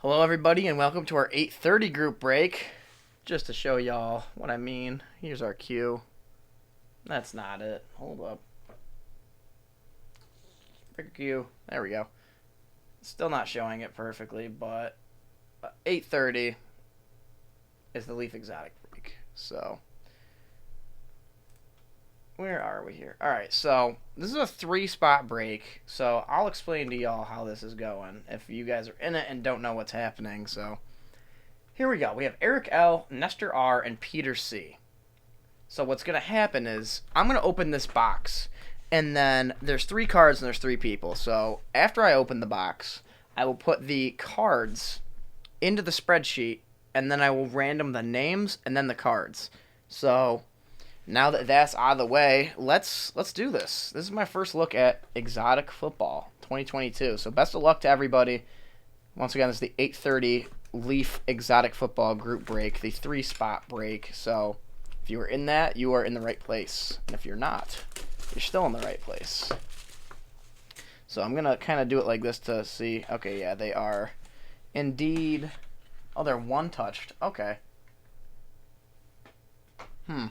Hello, everybody, and welcome to our 8:30 group break. Just to show y'all what I mean, here's our cue. That's not it. Hold up. Break cue. There we go. Still not showing it perfectly, but 8:30 is the Leaf Exotic break. So, where are we here? All right, so this is a 3-spot break. So I'll explain to y'all how this is going if you guys are in it and don't know what's happening. So. Here we go. We have Eric L., Nestor R., and Peter C. So what's going to happen is I'm going to open this box, and then there's 3 cards and there's 3 people. So after I open the box, I will put the cards into the spreadsheet, and then I will random the names and then the cards. So now that that's out of the way, let's do this. This is my first look at Exotic Football 2022. So best of luck to everybody. Once again, this is the 8:30 Leaf Exotic Football group break, the 3-spot break. So if you are in that, you are in the right place. And if you're not, you're still in the right place. So I'm going to kind of do it like this to see. Okay, yeah, they are indeed. Oh, they're one-touched. Okay. I'm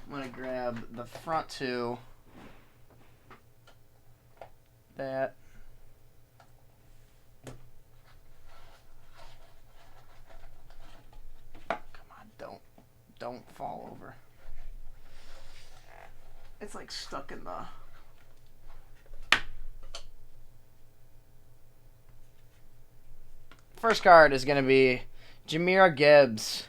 going to grab the front 2. That. Don't fall over. It's like stuck in the... First card is going to be Jahmyr Gibbs.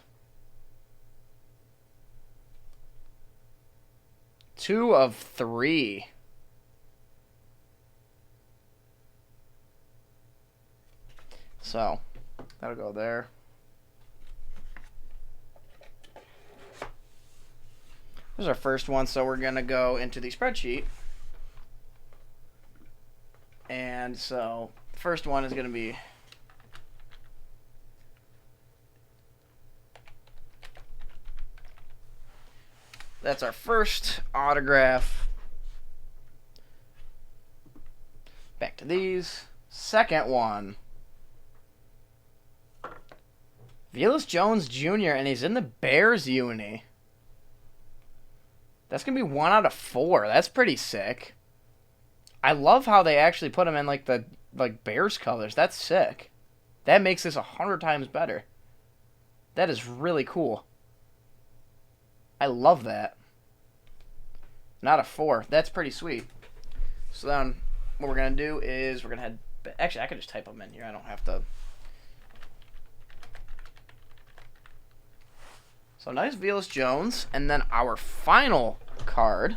2 of 3. So, that'll go there. This is our first one, so we're going to go into the spreadsheet. And so, the first one is going to be... That's our first autograph. Back to these. Second one. Velus Jones Jr., and he's in the Bears uni. That's going to be 1 out of 4. That's pretty sick. I love how they actually put him in the Bears colors. That's sick. That makes this 100 times better. That is really cool. I love that. 1 out of 4. That's pretty sweet. So then what we're going to do is we're going to head... Actually, I could just type them in here. I don't have to... So nice Velus Jones. And then our final card.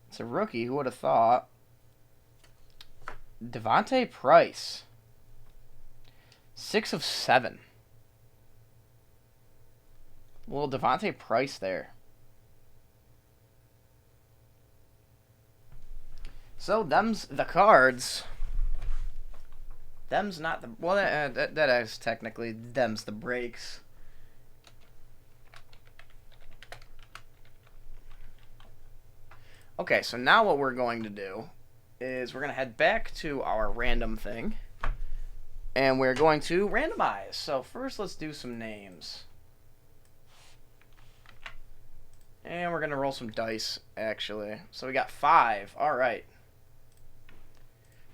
It's a rookie. Who would have thought? Devontae Price. 6 of 7. Little Devontae Price there. So them's the cards. Them's not the... Well, that is technically... Them's the breaks. Okay, so now what we're going to do is we're going to head back to our random thing. And we're going to randomize. So first let's do some names. And we're going to roll some dice, actually. So we got 5. All right.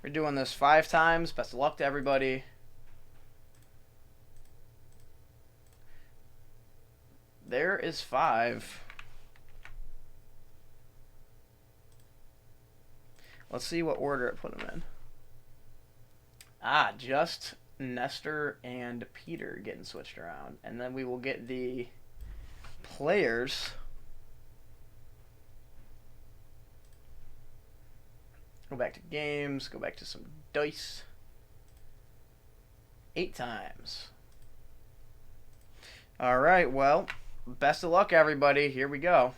We're doing this 5 times. Best of luck to everybody. There is 5. Let's see what order it put them in. Just Nestor and Peter getting switched around. And then we will get the players. Go back to games. Go back to some dice. 8 times. All right, well, best of luck, everybody. Here we go.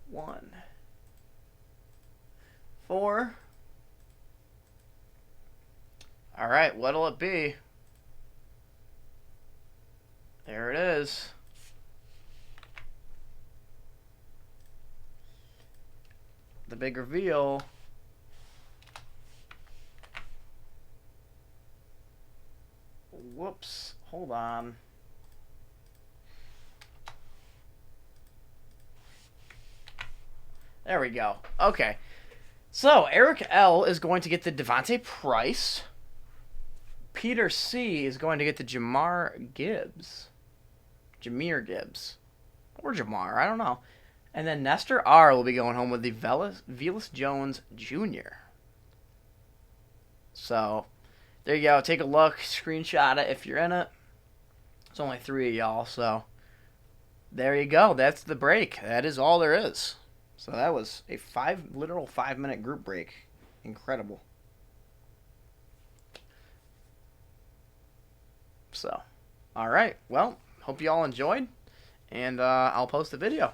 1, 4. All right, what'll it be? There it is. the big reveal. Whoops. Hold on. There we go. Okay. So, Eric L. is going to get the Devontae Price. Peter C. is going to get the Jahmyr Gibbs. Or Jamar, I don't know. And then Nestor R. will be going home with the Velus Jones Jr. So, there you go. Take a look. Screenshot it if you're in it. It's only 3 of y'all, so there you go. That's the break. That is all there is. So that was a literal 5-minute group break. Incredible. So, all right. Well, hope you all enjoyed, and I'll post the video.